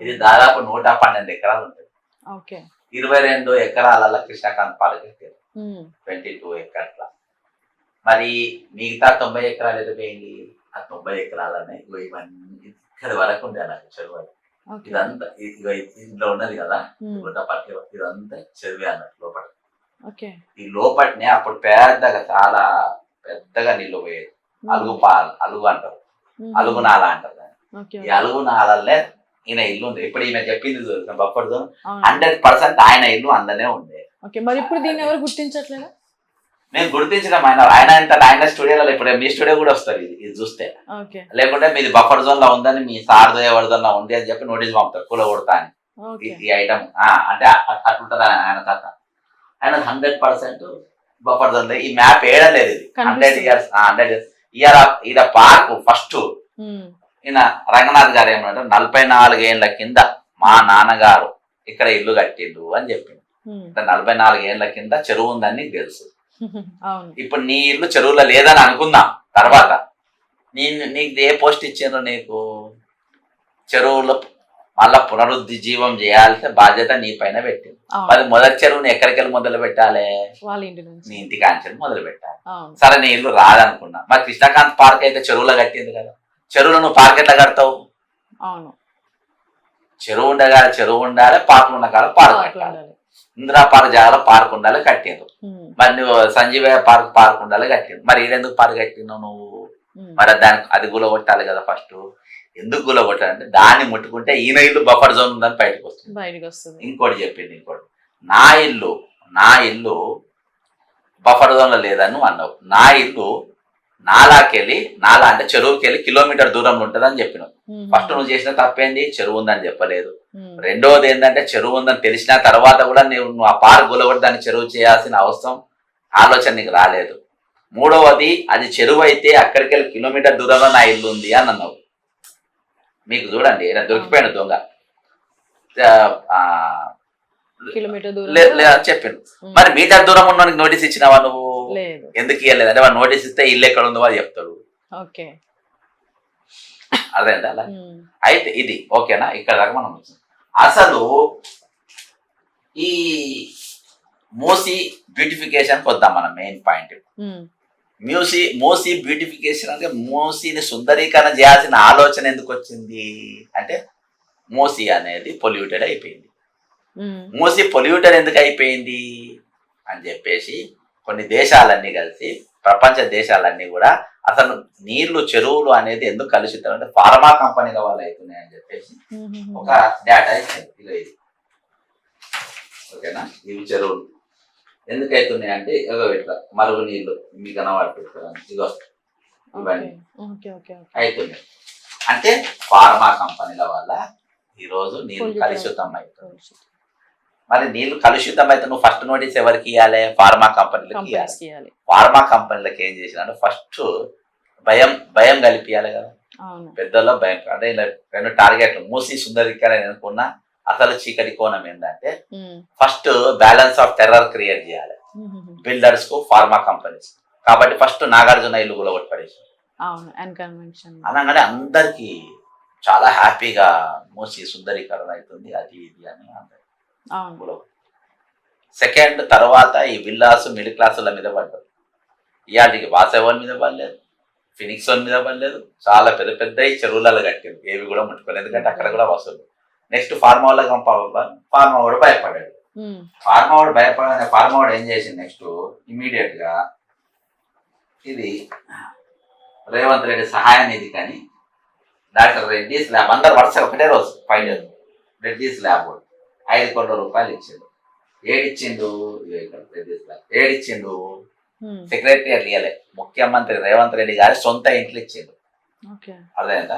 ఇది దాదాపు 112 ఎకరాలు ఉంటుంది. 22 ఎకరాలలో కృష్ణకాంత్ పార్క్ పెట్టారు, 22 ఎకర్ల. మరి మిగతా 90 ఎకరాలు ఎదిపోయింది. ఆ 90 ఎకరాలనే ఇవన్నీ ఇక్కడ వరకు ఉండే నాకు చెరువు. ఇదంతా ఇంట్లో ఉన్నది కదా, ఇదంతా చెరువే అన్నట్టు లోపల. ఈ లోపటినే అప్పుడు పెద్దగా చాలా పెద్దగా నీళ్ళు పోయేది. అలుగు అంటారు, అలుగు నాల అంటారు. ఈ అలుగు నాలల్లే ఈయన ఇల్లు ఉంది. ఇప్పుడు ఈమె చెప్పింది బఫర్ జోన్ 100% ఆయన ఇల్లు అందులోనే ఉంది. మరి ఇప్పుడు దీన్ని ఎవరు గుర్తించట్లేదా? నేను గుర్తించడం ఆయన స్టూడియోలో ఇప్పుడు మీ స్టూడియో కూడా వస్తారు ఇది చూస్తే. లేకుంటే మీది బఫర్ జోన్ లో ఉందని మీ సార్దో ఎవరిదోలో ఉంది అని చెప్పి నోటీస్ పంపుతారు కూల కొడతా అని. ఈ ఐటమ్ అంటే అట్లుంటది ఆయన కథ. ఆయన 100% బఫర్ జోన్ లో ఈ మ్యాప్ వేయడలేదు. ఇది 100 years ఈయన పార్క్ ఫస్ట్ ఈయన రంగనాథ్ గారు ఏమన్నా 44 ఏళ్ల కింద మా నాన్నగారు ఇక్కడ ఇల్లు కట్టిండు అని చెప్పిండు. 44 ఏళ్ల కింద చెరువు ఉందని నీకు తెలుసు. ఇప్పుడు నీ ఇల్లు చెరువులో లేదని అనుకుందాం. తర్వాత నీకు ఏ పోస్ట్ ఇచ్చిండ్రు? నీకు చెరువులో మళ్ళా పునరుజ్జీవం చేయాల్సిన బాధ్యత నీ పైన పెట్టింది. మరి మొదటి చెరువుని ఎక్కడికెళ్ళి మొదలు పెట్టాలి? వాళ్ళ ఇంటి నుంచి. నీ ఇంటి కాంచెలు మొదలు పెట్టాలి. అవును. సరే నీ ఇల్లు రాదనుకున్నా, మరి కృష్ణకాంత్ పార్క్ అయితే చెరువులో కట్టింది కదా, చెరువులో నువ్వు పార్క్ ఎట్లా కడతావు? అవును. చెరువు ఉండగా చెరువు ఉండాలి, పార్క్ ఉన్న కాడ పార్క్ కట్టాలి. ఇందిరా పార్క్ జాగాలో పార్క్ ఉండాలి కట్టిండ్రు. మరి నువ్వు సంజీవయ్య పార్క్ ఉండాలి కట్టిండు. మరి ఈడెందుకు పార్క్ కట్టినావు నువ్వు? మరి దానికి అది గులగొట్టాలి కదా ఫస్ట్. ఎందుకు గులగొట్టాలంటే దాన్ని ముట్టుకుంటే ఈయన ఇల్లు బఫర్ జోన్ ఉందని బయటకు వస్తుంది. ఇంకోటి చెప్పింది, ఇంకోటి నా ఇల్లు బఫర్ జోన్ లో లేదని నువ్వు అన్నావు. నా ఇల్లు నాలా అంటే చెరువుకి వెళ్ళి కిలోమీటర్ దూరంలో ఉంటుందని చెప్పినావు. ఫస్ట్ నువ్వు చేసిన తప్పేంది? చెరువు ఉందని చెప్పలేదు. రెండవది ఏంటంటే చెరువు ఉందని తెలిసిన తర్వాత కూడా నువ్వు ఆ పార్క్ గులగొట్టి దాన్ని చెరువు చేయాల్సిన అవసరం ఆలోచన నీకు రాలేదు. మూడవది, అది చెరువు అయితే అక్కడికి వెళ్ళి కిలోమీటర్ దూరంలో నా ఇల్లు ఉంది అని అన్నావు. మీకు చూడండి దొరికిపోయాడు దొంగ చెప్పిండు. మరి మీటర్ దూరం ఉన్న నోటీస్ ఇచ్చినావా నువ్వు? ఎందుకు ఇవ్వలేదు అంటే వాడు నోటీస్ ఇస్తే ఇల్లు ఎక్కడ ఉందో అది చెప్తాడు. అదేంటి అలా అయితే ఇది ఓకేనా? ఇక్కడ దాకా మనం అసలు ఈ మూసీ బ్యూటిఫికేషన్ వద్దాం. మన మెయిన్ పాయింట్ మూసీ బ్యూటిఫికేషన్ అంటే మూసీని సుందరీకరణ చేయాల్సిన ఆలోచన ఎందుకు వచ్చింది అంటే మూసీ అనేది పొల్యూటెడ్ అయిపోయింది. మూసీ పొల్యూటెడ్ ఎందుకు అయిపోయింది అని చెప్పేసి కొన్ని దేశాలన్నీ కలిసి, ప్రపంచ దేశాలన్నీ కూడా అసలు నీళ్లు చెరువులు అనేది ఎందుకు కలుషితం అంటే ఫార్మా కంపెనీల వల్ల అవుతున్నాయి అని చెప్పేసి ఒక డేటా ఇచ్చింది. ఇది ఓకేనా? ఇవి చెరువులు ఎందుకు అవుతున్నాయి అంటే ఇట్లా మరుగు నీళ్లు మీకు కనబడుతుంది, ఇగో ఇవన్నీ అవుతున్నాయి అంటే ఫార్మా కంపెనీల వల్ల ఈరోజు నీళ్లు కలుషితం అవుతుంది. మరి నీళ్లు కలుషితం అయితే నువ్వు ఫస్ట్ నోటీస్ ఎవరికి ఇవ్వాలి? ఫార్మా కంపెనీలకు ఇవ్వాలి. ఫార్మా కంపెనీలకు ఏం చేసినా ఫస్ట్ భయం కలిపియాలి కదా. పెద్దల్లో భయం అంటే రెండు టార్గెట్లు మూసి సుందరీకరణ అనుకున్నా అసలు చీకటి కోణం ఏంటంటే first balance of terror create చేయాలి బిల్డర్స్ కు, ఫార్మా కంపెనీస్. కాబట్టి ఫస్ట్ నాగార్జున ఇల్లు కూడా కొట్టుపడేసి అనగానే అందరికి చాలా హ్యాపీగా మూసి సుందరీకరణ అవుతుంది అది ఇది అని అందరు. సెకండ్ తర్వాత ఈ విల్లాస్ మిడిల్ క్లాసుల మీద పడ్డారు. ఇవాటికి వాసవన్ మీద పడలేదు, ఫినిక్స్ వన్ మీద పడలేదు. చాలా పెద్ద పెద్ద చెరువులలో కట్టారు, ఏవి కూడా ముట్టుకోలేదు ఎందుకంటే అక్కడ కూడా వసూలు. నెక్స్ట్ ఫార్మా వాళ్ళకి ఫార్మా వాడు భయపడ్డాడు. ఫార్మా వాడు ఏం చేసింది నెక్స్ట్ ఇమీడియట్ గా ఇది రేవంత్ రెడ్డి సహాయ నిధి కానీ డాక్టర్ రెడ్డిస్ ల్యాబ్ అందరు వరుస ఒకటే రోజు ఫైవ్ రెడ్డిస్ ల్యాబ్ 5 కోట్ల రూపాయలు ఇచ్చిండు. ఏడిచ్చిండు సెక్రటరియట్ ఇయ్యలే, ముఖ్యమంత్రి రేవంత్ రెడ్డి గారి సొంత ఇంట్లో ఇచ్చిండు. అదేందా?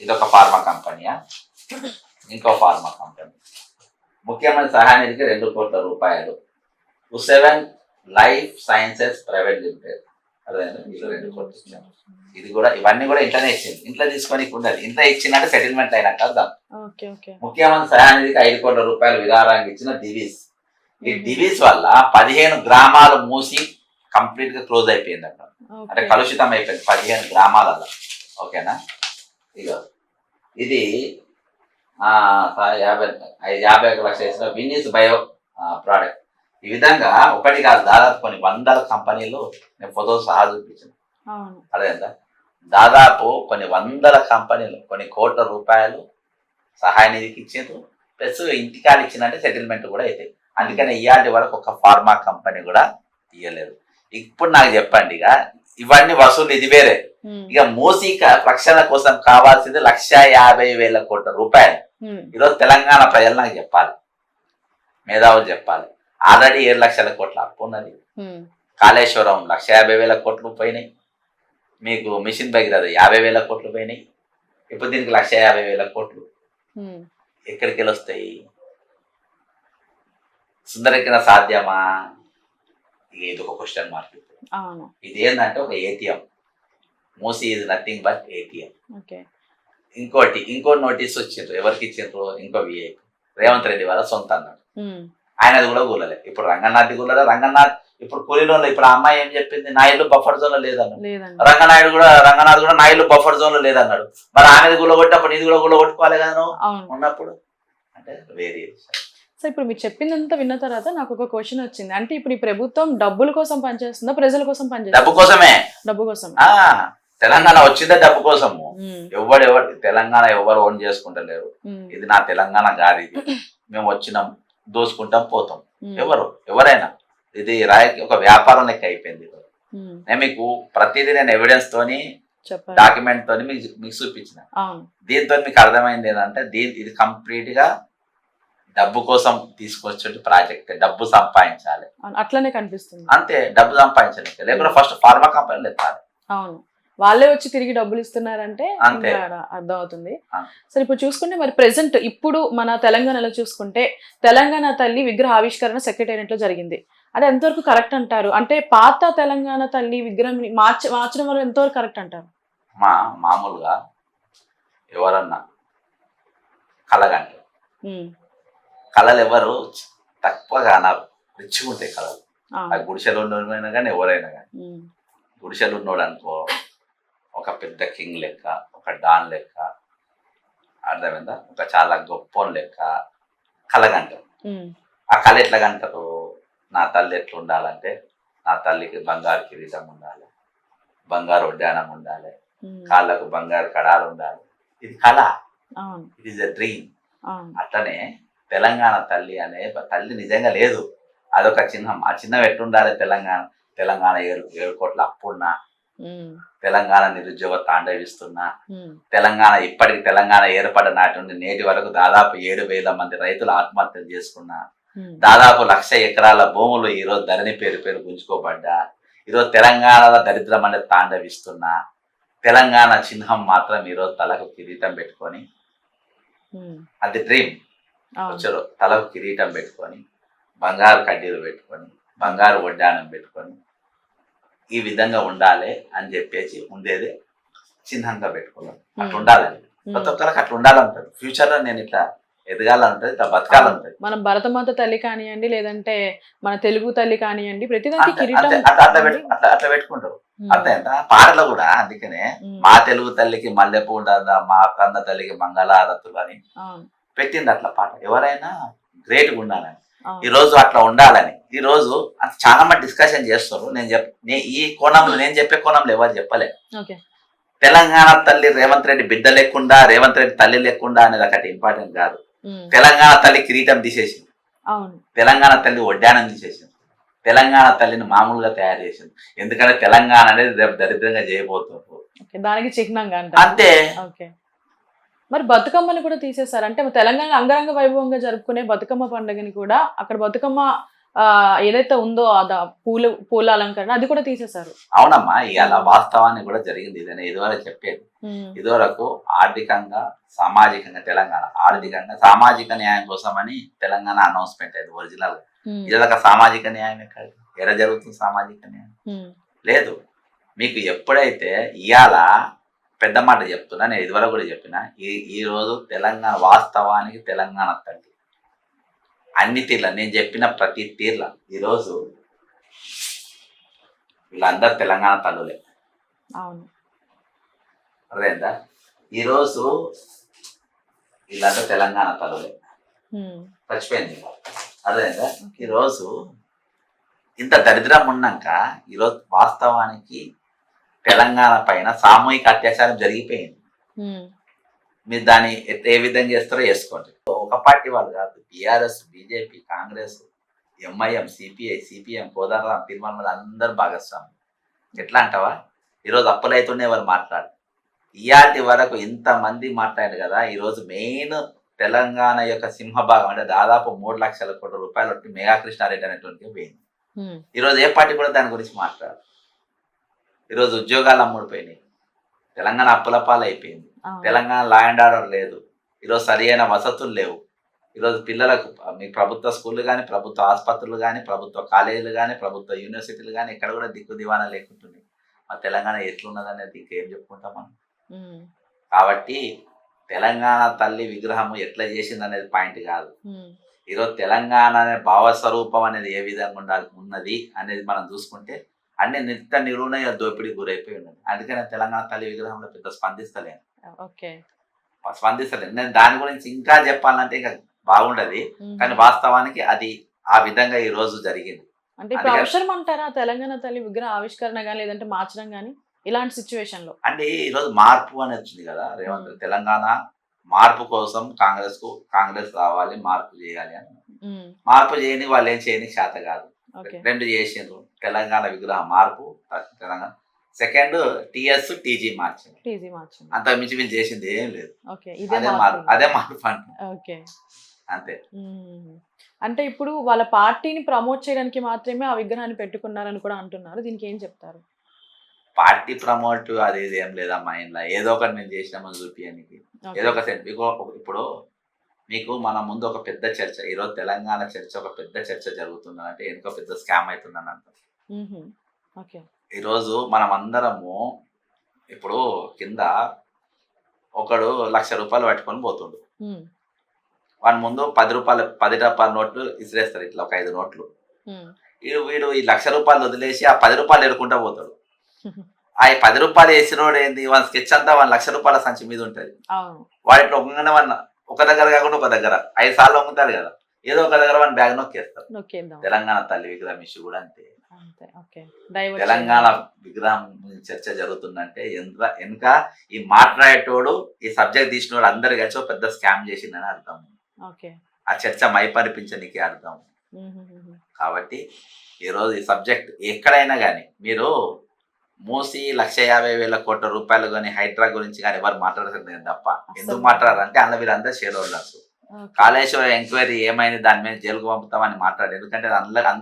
ఇదొక ఫార్మా కంపెనీయా? ఇంకో ఫార్మా కంపెనీ ముఖ్యమంత్రి సహాయ నిధికి 2 కోట్ల రూపాయలు. U7 life sciences private limited అదేందా? ఇది 2 కోట్లు ఇచ్చాను. ఇది కూడా ఇవన్నీ కూడా ఇంట్లోనే ఇచ్చింది. ఇంట్లో తీసుకొని ఉండదు, ఇంట్లో ఇచ్చిందంటే సెటిల్మెంట్ అయినాక అర్థం. ముఖ్యమంత్రి సహాయ నిధికి 5 కోట్ల రూపాయలు విరాళంగా ఇచ్చిన దివీస్. ఈ దివీస్ వల్ల 15 గ్రామాలు మూసి కంప్లీట్ గా క్లోజ్ అయిపోయింది అక్కడ, అంటే కలుషితం అయిపోయింది 15 గ్రామాలలో. ఓకేనా? ఇక ఇది 51 లక్షలు వేసిన వినీస్ బయో ప్రోడక్ట్. ఈ విధంగా ఒకటి కాదు, దాదాపు కొన్ని 100 కంపెనీలు నేను ఫోటో సహా చూపించాను. అదేందా? దాదాపు కొన్ని 100 కంపెనీలు కొన్ని కోట్ల రూపాయలు సహాయ నిధికి ఇచ్చిండ్రు, ప్లస్ ఇంటికాలు ఇచ్చిందంటే సెటిల్మెంట్ కూడా అవుతాయి. అందుకని ఇవాటి వరకు ఒక ఫార్మా కంపెనీ కూడా ఇవ్వలేదు. ఇప్పుడు నాకు చెప్పండి, ఇక ఇవన్నీ వసూలు ఇది వేరే. ఇక మూసీ రక్షణ కోసం కావాల్సింది 1,50,000 కోట్ల రూపాయలు. ఈరోజు తెలంగాణ ప్రజలు నాకు చెప్పాలి, మేధావులు చెప్పాలి. ఆల్రెడీ 7 లక్షల కోట్ల అప్పు ఉన్నది. కాళేశ్వరం 1,50,000 కోట్లు పోయినాయి. మీకు మిషన్ భగీరథ 50,000 కోట్లు పోయినాయి. ఇప్పుడు దీనికి 1,50,000 కోట్లు ఎక్కడికి వెళ్ళి వస్తాయి? సుందరీకరణ సాధ్యమా? ఇది ఒక క్వశ్చన్ మార్క్. ఇది ఏంటంటే ఒక ATM. Musi is nothing but ATM. ఇంకో నోటీస్ వచ్చిండ్రు, ఎవరికి ఇచ్చిండ్రు? ఇంకో విఐపి రేవంత్ రెడ్డి వాళ్ళ సొంత అన్నాడు. ఆయనది కూడా కూలలే. ఇప్పుడు రంగనాథ్ కూలలే. రంగనాథ్ ఇప్పుడు కూలీలో ఇప్పుడు ఆ అమ్మాయి ఏం చెప్పింది, నా ఇల్లు బఫర్ జోన్ లో లేదన్నాడు. లేదండి. రంగనాథ్ కూడా నా ఇల్లు బఫర్ జోన్ లో లేదన్నాడు. మరి ఆమెది గుల్లగొట్టినప్పుడు నీది కూడా గుల్లగొట్టుకోవాలి కదా నువ్వు అవును. ఉన్నప్పుడు. అంటే వేరే సో ఇప్పుడు మీరు చెప్పిందంతా విన్న తర్వాత నాకు ఒక క్వశ్చన్ వచ్చింది. అంటే ఇప్పుడు ఈ ప్రభుత్వం డబ్బుల కోసం పనిచేస్తుందా, ప్రజల కోసం డబ్బు పనిచేస్తుందా? కోసమే. డబ్బు కోసం. తెలంగాణ వచ్చిందే డబ్బు కోసము. తెలంగాణ ఎవరు ఓన్ చేసుకుంటలేరు. ఇది నా తెలంగాణ గారి, మేము వచ్చినాం దోసుకుంటాం పోతాం. ఎవరైనా ఇది రాయకి ఒక వ్యాపారం లెక్క అయిపోయింది. నేను మీకు ప్రతిదీ నేను ఎవిడెన్స్ తోని డాక్యుమెంట్ తోని మీకు చూపించిన. దీంతో మీకు అర్థమైంది ఏంటంటే ఇది కంప్లీట్ గా డబ్బు కోసం తీసుకొచ్చే ప్రాజెక్ట్. డబ్బు సంపాదించాలి అట్లనే కనిపిస్తుంది. అంతే, డబ్బు సంపాదించాలి. లేకుండా ఫస్ట్ ఫార్మా కంపెనీలు ఎత్తాలి. అవును, వాళ్ళే వచ్చి తిరిగి డబ్బులు ఇస్తున్నారంటే అర్థం అవుతుంది. సరే ఇప్పుడు చూసుకుంటే మరి ప్రెసెంట్ ఇప్పుడు మన తెలంగాణలో చూసుకుంటే తెలంగాణ తల్లి విగ్రహ ఆవిష్కరణ సెక్రటేరియట్ లో జరిగింది. అది ఎంతవరకు కరెక్ట్ అంటారు? అంటే పాత తెలంగాణ తల్లి విగ్రహం మార్చడం వల్ల ఎంతవరకు కరెక్ట్ అంటారు? మామూలుగా ఎవరన్నా కళగంటారు, కళలు ఎవరు తక్కువగా అన్నారు, రిచ్గా ఉంటాయి కళలు. ఆ గుడిసెలు ఉన్నోడైనా కానీ ఎవరైనా కానీ, గుడిసెలు ఉన్నోడు అనుకో ఒక పెద్ద కింగ్ లెక్క, ఒక డాన్ లెక్క, అర్థమైందా, ఒక చాలా గొప్ప లెక్క కళగంటారు. ఆ కళ ఎట్లా కంటారు? నా తల్లి ఎట్లా ఉండాలంటే నా తల్లికి బంగారు కిరీటం ఉండాలి, బంగారు ఉడ్యానం ఉండాలి, కాళ్ళకు బంగారు కడాలు ఉండాలి. ఇది కళ, ఇట్ ఈస్ ఎ డ్రీమ్. అట్లనే తెలంగాణ తల్లి అనే తల్లి నిజంగా లేదు, అదొక చిహ్నం. ఆ చిహ్నం ఎట్లుండాలి? తెలంగాణ 7 కోట్ల అప్పున్నా, తెలంగాణ నిరుద్యోగ తాండవిస్తున్నా, ఇప్పటికి తెలంగాణ ఏర్పడిన నాటి నుండి నేటి వరకు దాదాపు 7,000 మంది రైతులు ఆత్మహత్యలు చేసుకున్నా, దాదాపు 1,00,000 ఎకరాల భూములు ఈరోజు ధరణి పేరు గుంజుకోబడ్డా, ఈరోజు తెలంగాణలో దరిద్రం అనేది తాండవిస్తున్నా, తెలంగాణ చిహ్నం మాత్రం ఈరోజు తలకు కిరీటం పెట్టుకొని, అది డ్రీమ్. వచ్చారు తలకు కిరీటం పెట్టుకొని, బంగారు కడ్డీలు పెట్టుకొని, బంగారు వడ్డానం పెట్టుకొని, ఈ విధంగా ఉండాలి అని చెప్పేసి ఉండేది చిహ్నంగా పెట్టుకున్నాం. అట్లా ఉండాలని ప్రతి ఒక్కరికి అట్లా ఉండాలంటారు. ఫ్యూచర్ లో నేను ఇట్లా ఎదగాలంటది, ఇట్లా బతకాలంటది. మనం భరతమాత తల్లి కానివ్వండి, లేదంటే మన తెలుగు తల్లి కానివ్వండి, ప్రతిదానికి కిరీటం అట్లా పెట్టుకుంటారు. అర్థమైందా? పాటలో కూడా అందుకనే మా తెలుగు తల్లికి మల్లెపూ ఉండదా, మా కన్న తల్లికి మంగళారతులు అని పెట్టింది అట్లా పాట. ఎవరైనా గ్రేట్గా ఉండాలని, ఈ రోజు అట్లా ఉండాలని ఈ రోజు చాలా మంది డిస్కషన్ చేస్తారు. ఈ కోణంలో నేను చెప్పే కోణంలో ఎవరు చెప్పలే. తెలంగాణ తల్లి రేవంత్ రెడ్డి బిడ్డ లేకుండా, రేవంత్ రెడ్డి తల్లి లేకుండా అనేది ఒకటి ఇంపార్టెంట్ కాదు. తెలంగాణ తల్లి కిరీటం తీసేసింది, తెలంగాణ తల్లి వడ్డానం తీసేసింది, తెలంగాణ తల్లిని మామూలుగా తయారు చేసింది. ఎందుకంటే తెలంగాణ అనేది రేపు దరిద్రంగా చేయబోతున్నారు, దానికి చిహ్నంగా అంతే. మరి బతుకమ్మని కూడా తీసేశారు. అంటే తెలంగాణ అంగరంగ వైభవంగా జరుపుకునే బతుకమ్మ పండుగని కూడా అక్కడ బతుకమ్మ ఏదైతే ఉందో పూల అలంకరణ అది కూడా తీసేశారు. అవునమ్మా, ఇవాళ వాస్తవాన్ని కూడా జరిగింది. ఇదని ఇదివరకు చెప్పేది, ఇదివరకు ఆర్థికంగా సామాజికంగా తెలంగాణ ఆర్థికంగా సామాజిక న్యాయం కోసమని తెలంగాణ అనౌన్స్మెంట్ అయింది ఒరిజినల్ గా. ఇదివరకు సామాజిక న్యాయం ఎక్కడ జరుగుతుంది? సామాజిక న్యాయం లేదు. మీకు ఎప్పుడైతే ఇవాళ పెద్ద మాట చెప్తున్నా, నేను ఇదివరకు కూడా చెప్పిన, ఈ రోజు తెలంగాణ వాస్తవానికి తెలంగాణ తల్లి అన్ని తీర్ల, నేను చెప్పిన ప్రతి తీర్ల ఈరోజు వీళ్ళందరూ తెలంగాణ తల్లులే. అదేందా? ఈరోజు వీళ్ళందరూ తెలంగాణ తల్లులే. చచ్చిపోయింది. అదేందా? ఈరోజు ఇంత దరిద్రం ఉన్నాక ఈరోజు వాస్తవానికి తెలంగాణ పైన సామూహిక అత్యాచారం జరిగిపోయింది. మీరు దాన్ని ఏ విధంగా చేస్తారో చేసుకోండి. ఒక పార్టీ వాళ్ళు కాదు, BRS, BJP, Congress, MIM, CPM, Kodandaram, Tirumala అందరు భాగస్వామి. ఎట్లా అంటావా? ఈరోజు అప్పులు అవుతుండే వాళ్ళు మాట్లాడు. ఇయాటి వరకు ఇంతమంది మాట్లాడారు కదా. ఈరోజు మెయిన్ తెలంగాణ యొక్క సింహభాగం అంటే దాదాపు 3 లక్షల కోట్ల రూపాయలు మెగా కృష్ణారెడ్డి అనేటువంటి పోయింది. ఈరోజు ఏ పార్టీ కూడా దాని గురించి మాట్లాడు. ఈరోజు ఉద్యోగాలు అమ్ముడిపోయినాయి, తెలంగాణ అప్పుల పాలు అయిపోయింది, తెలంగాణ లా అండ్ ఆర్డర్ లేదు, ఈరోజు సరి అయిన వసతులు లేవు. ఈరోజు పిల్లలకు మీ ప్రభుత్వ స్కూళ్ళు కానీ, ప్రభుత్వ ఆసుపత్రులు కానీ, ప్రభుత్వ కాలేజీలు కానీ, ప్రభుత్వ యూనివర్సిటీలు కానీ ఎక్కడ కూడా దిక్కు దివానా లేకుంటుంది. మా తెలంగాణ ఎట్లున్నదనేది ఇంకేం చెప్పుకుంటాం మనం. కాబట్టి తెలంగాణ తల్లి విగ్రహం ఎట్లా చేసింది అనేది పాయింట్ కాదు. ఈరోజు తెలంగాణ అనే భావస్వరూపం అనేది ఏ విధంగా ఉన్నది అనేది మనం చూసుకుంటే అన్ని నిత్య నిలువున దోపిడీ గురైపోయి ఉన్నది. అందుకని తెలంగాణ తల్లి విగ్రహంలో పెద్ద స్పందిస్తలేను. ఓకే. నేను దాని గురించి ఇంకా చెప్పాలంటే ఇంకా బాగుండదు. కానీ వాస్తవానికి అది ఆ విధంగా ఈ రోజు జరిగింది. అంటే ఇప్పుడు అవసరం అంటారా తెలంగాణ తల్లి విగ్రహ ఆవిష్కరణ గానీ లేదంటే మార్చడం గానీ ఇలాంటి సిచ్యువేషన్ లో? అంటే ఈరోజు మార్పు అని వచ్చింది కదా రేవంత్. తెలంగాణ మార్పు కోసం కాంగ్రెస్ రావాలి, మార్పు చేయాలి అని. మార్పు చేయని వాళ్ళు ఏం చేయని చేత కాదు. రెండు చేసిండ్రు. తెలంగాణ విగ్రహ మార్పు, తెలంగాణ సెకండ్ టీఎస్ టీజీ మార్చింది. అంత మించి వీళ్ళు చేసింది ఏం లేదు. అదే మార్పు అంటే అంతే. అంటే ఇప్పుడు వాళ్ళ పార్టీని ప్రమోట్ చేయడానికి మాత్రమే ఆ విగ్రహాన్ని పెట్టుకున్నారని కూడా అంటున్నారు. దీనికి ఏం చెప్తారు? పార్టీ ప్రమోట్ అది ఇది ఏం లేదమ్మా. ఇంట్లో ఏదో ఒకటి మేము చేసినామని చూపించడానికి ఏదో ఒక ఇప్పుడు మీకు మన ముందు ఒక పెద్ద చర్చ, ఈరోజు తెలంగాణ చర్చ ఒక పెద్ద చర్చ జరుగుతుందంటే ఎందుకో పెద్ద స్కామ్ అవుతుందని అంటారు. ఈరోజు మనం అందరము ఇప్పుడు కింద ఒకడు ₹1,00,000 పట్టుకొని పోతుండు. వాడి ముందు 10 రూపాయల నోట్లు ఇసిరేస్తారు, ఇట్లా ఒక 5 నోట్లు. వీడు ఈ ₹1,00,000 వదిలేసి ఆ ₹10 ఎడుకుంటా పోతాడు. ఆ ₹10 వేసినోడు ఏంది, వాడి స్కెచ్ అంతా వాడి ₹1,00,000 సంచి మీద ఉంటుంది. వాడి ఇట్లా ఒక్కగానే వాడిన ఒక దగ్గర కాకుండా ఒక దగ్గర 5 సార్లు అమ్ముతాడు కదా, ఏదో ఒక దగ్గర వాడిని బ్యాగ్ నొక్కేస్తారు. తెలంగాణ తల్లి విగ్రహం ఇష్యూ కూడా అంతే. తెలంగాణ విగ్రహం చర్చ జరుగుతుందంటే వెనుక ఈ మాట్లాడేటోడు, ఈ సబ్జెక్ట్ తీసినోడు అందరు కలిసి పెద్ద స్కామ్ చేసిందని అర్థం. ఆ చర్చ మైపరిపించడానికి అర్థం. కాబట్టి ఈరోజు ఈ సబ్జెక్ట్ ఎక్కడైనా కానీ మీరు మూసి ₹150,000 కానీ హైడ్రా గురించి కానీ ఎవరు మాట్లాడలేదు తప్ప. ఎందుకు మాట్లాడారంటే అందులో వీళ్ళందరూ షేర్ హోల్డర్స్. కాళేశ్వరం ఎంక్వైరీ ఏమైంది, దాని మీద జైలుకు పంపుతామని మాట్లాడారు. ఎందుకంటే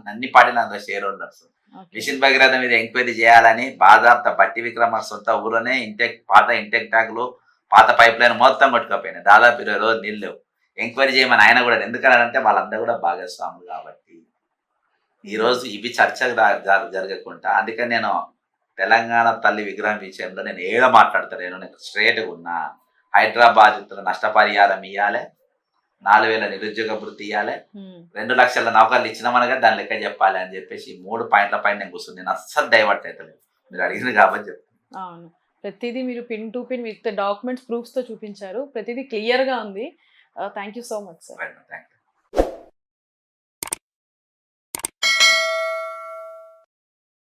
అన్ని పార్టీలు అందులో షేర్ హోల్డర్స్. మిషన్ భగీరథ మీద ఎంక్వైరీ చేయాలని బాధాప్త బట్టి విక్రమ సొంత ఊరునే పాత ఇంటెక్ ట్యాంకులు, పాత పైప్ లైన్ మొత్తం కొట్టుకపోయినాయి. దాదాపు 20 రోజులు నీళ్ళు లేవు. ఎంక్వైరీ చేయమని ఆయన కూడా, ఎందుకంటే వాళ్ళందరూ కూడా భాగస్వాములు కాబట్టి ఈరోజు ఇవి చర్చ జరగకుండా. అందుకని నేను తెలంగాణ తల్లి విగ్రహం విషయంలో నేను ఏదో మాట్లాడతాను. నేను స్ట్రేట్గా ఉన్నా. హైదరాబాద్ నష్టపరిహారం ఇవ్వాలి, 4,000 నిరుద్యోగ వృత్తి ఇవ్వాలి, 2 లక్షల నౌకర్లు ఇచ్చినామనగా దాని లెక్క చెప్పాలి అని చెప్పేసి 3 పాయింట్ల పైన నేను కూర్చుని. నేను అస్సలు డైవర్ట్ అవుతలేదు, మీరు అడిగింది కాబట్టి చెప్తాను. అవును, ప్రతిదీ మీరు pin to pin with documents proofs తో చూపించారు. ప్రతిదీ క్లియర్ గా ఉంది. Thank you so much sir. Thank you.